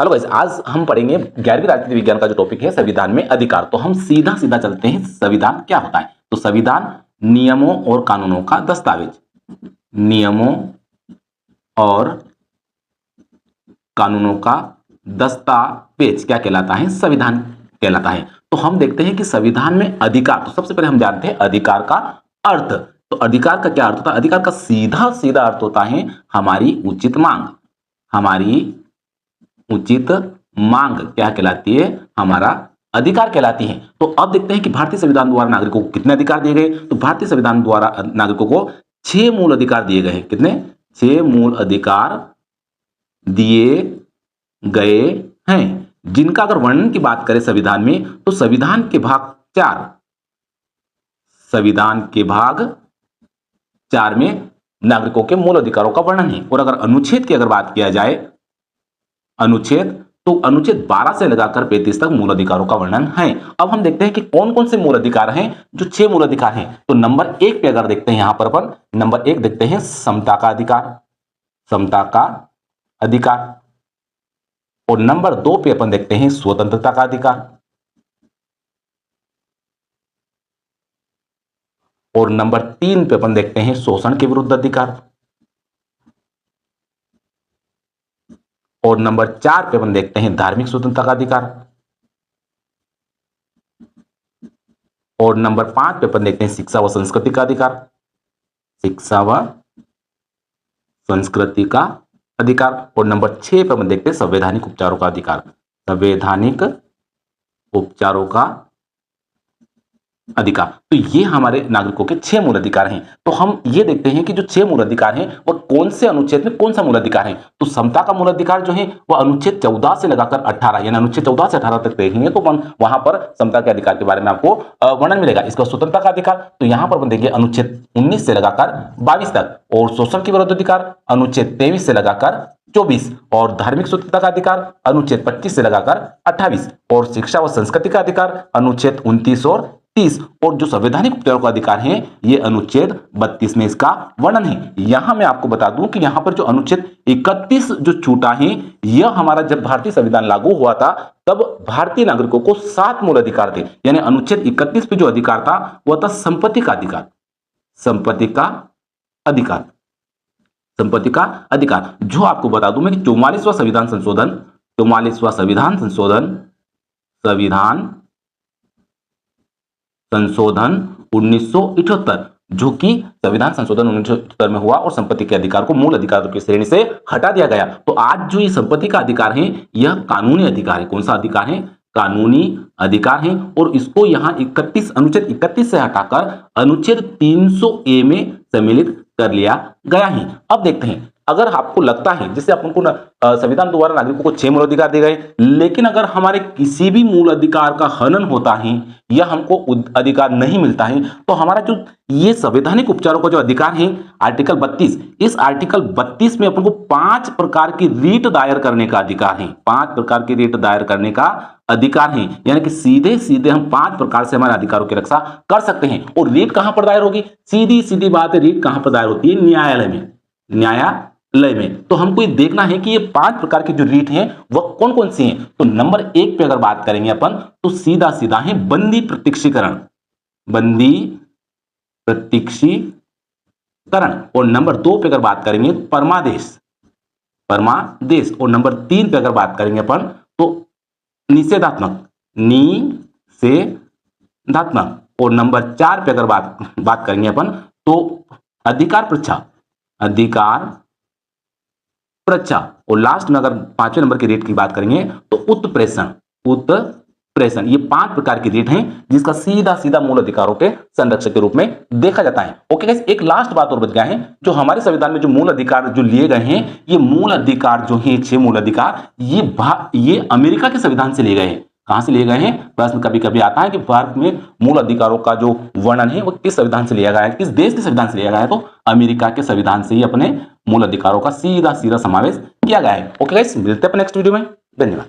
Hello guys, आज हम पढ़ेंगे 11वीं राजनीति विज्ञान का जो टॉपिक है संविधान में अधिकार। तो हम सीधा सीधा चलते हैं, संविधान क्या होता है। तो संविधान नियमों और कानूनों का दस्तावेज, नियमों और कानूनों का दस्तावेज क्या कहलाता है? संविधान कहलाता है। तो हम देखते हैं कि संविधान में अधिकार, तो सबसे पहले हम जानते हैं अधिकार का अर्थ। तो अधिकार का क्या अर्थ होता है? अधिकार का सीधा सीधा अर्थ होता है हमारी उचित मांग। हमारी उचित मांग क्या कहलाती है? हमारा अधिकार कहलाती है। तो अब देखते हैं कि भारतीय संविधान द्वारा नागरिकों को कितने अधिकार दिए गए। तो भारतीय संविधान द्वारा नागरिकों को 6 मूल अधिकार दिए गए हैं। कितने? 6 मूल अधिकार दिए गए हैं, जिनका अगर वर्णन की बात करें संविधान में, तो संविधान के भाग 4, संविधान के भाग 4 में नागरिकों के मूल अधिकारों का वर्णन है। और अगर अनुच्छेद की अगर बात किया जाए, अनुच्छेद, तो अनुच्छेद 12 से लगाकर 35 तक मूल अधिकारों का वर्णन है। अब हम देखते हैं कि कौन कौन से मूल अधिकार हैं, जो 6 मूल अधिकार हैं। तो नंबर 1 पे अगर देखते हैं, यहां पर अपन नंबर 1 देखते हैं समता का अधिकार, समता का अधिकार। और नंबर 2 पे अपन देखते हैं स्वतंत्रता का अधिकार। और नंबर 3 पे अपन देखते हैं शोषण के विरुद्ध अधिकार। और नंबर 4 पे अपन देखते हैं धार्मिक स्वतंत्रता का अधिकार। और नंबर 5 पे अपन देखते हैं शिक्षा व संस्कृति का अधिकार, शिक्षा व संस्कृति का अधिकार। और नंबर 6 पे अपन देखते हैं संवैधानिक उपचारों का अधिकार, संवैधानिक उपचारों का अधिकार। तो ये हमारे नागरिकों के 6 मूल अधिकार हैं। तो हम ये देखते हैं कि जो 6 मूल अधिकार हैं वो कौन से अनुच्छेद में कौन सा मूल अधिकार है। तो समता का मूल अधिकार जो है वो अनुच्छेद 14 से लगाकर 18, यानी अनुच्छेद 14 से 18 तक देखेंगे तो वहां पर समता के अधिकार के बारे में आपको वर्णन मिलेगा। इसका स्वतंत्रता का अधिकार, तो यहां पर देंगे अनुच्छेद 19 से लगाकर 22 तक। और शोषण के विरुद्ध अधिकार अनुच्छेद 23 से लगाकर 24। और धार्मिक स्वतंत्रता का अधिकार अनुच्छेद 25 से लगाकर 28। और शिक्षा व संस्कृति का अधिकार अनुच्छेद 29 और 30। और जो संवैधानिक उपचारों का अधिकार है ये अनुच्छेद 32 में इसका वर्णन है। यहां मैं आपको बता दूं कि यहां पर जो अनुच्छेद 31 जो छूटा है, यह हमारा जब भारतीय संविधान लागू हुआ था तब भारतीय नागरिकों को 7 मूल अधिकार थे। यानी अनुच्छेद 31 पे जो अधिकार था वह था संपत्ति का अधिकार, संपत्ति का अधिकार, संपत्ति का अधिकार। जो आपको बता दूं मैं कि 44वां संविधान संशोधन, 44वां संविधान संशोधन, संविधान संशोधन 1978, जो कि संविधान संशोधन 1978 में हुआ और संपत्ति के अधिकार को मूल अधिकारों की श्रेणी से हटा दिया गया। तो आज जो ये संपत्ति का अधिकार है यह कानूनी अधिकार है। कौन सा अधिकार है? कानूनी अधिकार है। और इसको यहां 31 अनुच्छेद 31 से हटाकर अनुच्छेद 300A में सम्मिलित कर लिया गया है। अब देखते हैं, अगर आपको लगता है जैसे अपन को संविधान द्वारा नागरिकों को 6 मूल अधिकार दिए गए, लेकिन अगर हमारे किसी भी मूल अधिकार का हनन होता है या हमको अधिकार नहीं मिलता है, तो हमारा जो ये संवैधानिक उपचारों का जो अधिकार है आर्टिकल 32, इस आर्टिकल 32 में अपन को 5 प्रकार की रीट दायर करने का अधिकार है। 5 प्रकार की रीट दायर करने का अधिकार है, यानी कि सीधे सीधे हम 5 प्रकार से हमारे अधिकारों की रक्षा कर सकते हैं। और रीट कहां पर दायर होगी? सीधी सीधी बात है, रीट कहां पर दायर होती है? न्यायालय में, न्यायालय में। तो हमको ये देखना है कि ये 5 प्रकार की जो रीट हैं वह कौन कौन सी हैं। तो नंबर 1 पे अगर बात करेंगे अपन तो सीधा सीधा है बंदी प्रत्यक्षीकरण, बंदी प्रत्यक्षीकरण। और नंबर 2 पे अगर बात करेंगे तो परमादेश, परमादेश। और नंबर 3 पे अगर बात करेंगे अपन तो निषेधात्मक, निषेधात्मक। और नंबर 4 पे अगर बात करेंगे अपन तो अधिकार परीक्षा, अधिकार परीक्षा। और लास्ट में अगर 5वें नंबर की रेट की बात करेंगे तो उत्प्रेषण, उत्प्रेषण। ये 5 प्रकार की रेट हैं जिसका सीधा सीधा मूल अधिकारों के संरक्षक के रूप में देखा जाता है। ओके गाइस, एक लास्ट बात और बच गया है, जो हमारे संविधान में जो मूल अधिकार जो लिए गए हैं, ये मूल अधिकार जो है 6 मूल अधिकार, ये अमेरिका के संविधान से लिए गए हैं। कहां से लिए गए हैं? प्रश्न कभी कभी आता है कि भारत में मूल अधिकारों का जो वर्णन है वो किस संविधान से लिया गया है, किस देश के संविधान से लिया गया है? तो अमेरिका के संविधान से ही अपने मूल अधिकारों का सीधा सीधा समावेश किया गया है। ओके गाइस, मिलते हैं नेक्स्ट वीडियो में। धन्यवाद।